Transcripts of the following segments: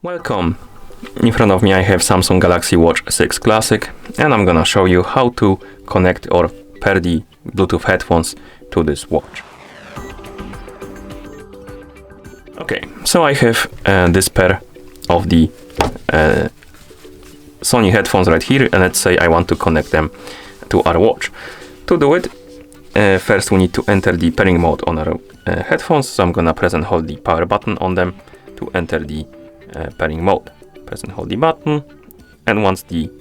Welcome! In front of me I have Samsung Galaxy Watch 6 Classic and I'm gonna show you how to connect or pair the Bluetooth headphones to this watch. Okay, so I have this pair of the Sony headphones right here, and let's say I want to connect them to our watch. To do it, first we need to enter the pairing mode on our headphones, so I'm gonna press and hold the power button on them to enter the pairing mode. Press and hold the button, and once the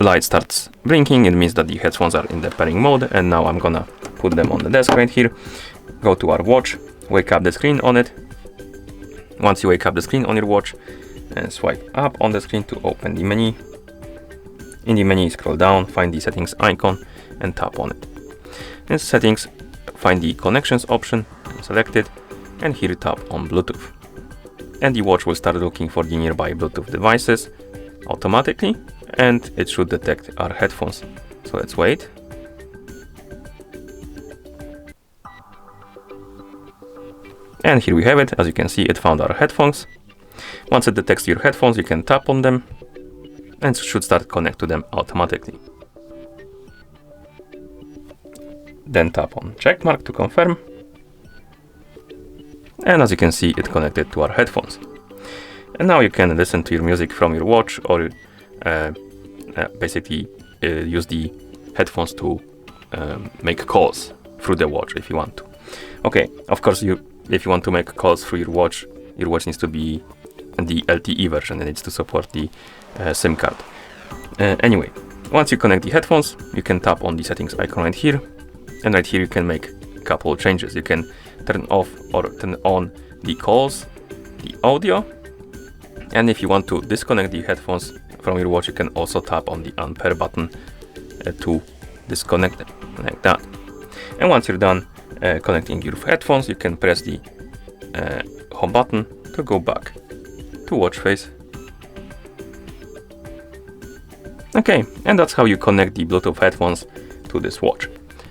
light starts blinking, it means that the headphones are in the pairing mode, and now I'm gonna put them on the desk right here. Go to our watch, wake up the screen on it. Once you wake up the screen on your watch, and swipe up on the screen to open the menu. In the menu, scroll down, find the settings icon and tap on it. In settings, find the connections option, select it, and here tap on Bluetooth. And the watch will start looking for the nearby Bluetooth devices automatically, and it should detect our headphones. So let's wait. And here we have it. As you can see, it found our headphones. Once it detects your headphones, you can tap on them and it should start connect to them automatically. Then tap on check mark to confirm. And as you can see, it connected to our headphones. And now you can listen to your music from your watch, or basically use the headphones to make calls through the watch if you want to. Okay, of course, if you want to make calls through your watch needs to be the LTE version, and it needs to support the SIM card. Anyway, once you connect the headphones, you can tap on the settings icon right here, and right here you can make a couple of changes. You can turn off or turn on the calls, the audio, and if you want to disconnect the headphones from your watch, you can also tap on the unpair button to disconnect them, like that. And once you're done connecting your headphones, you can press the home button to go back to watch face. Okay, and that's how you connect the Bluetooth headphones to this watch.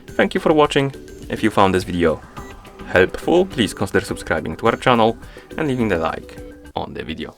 Thank you for watching. If you found this video helpful, please consider subscribing to our channel and leaving a like on the video.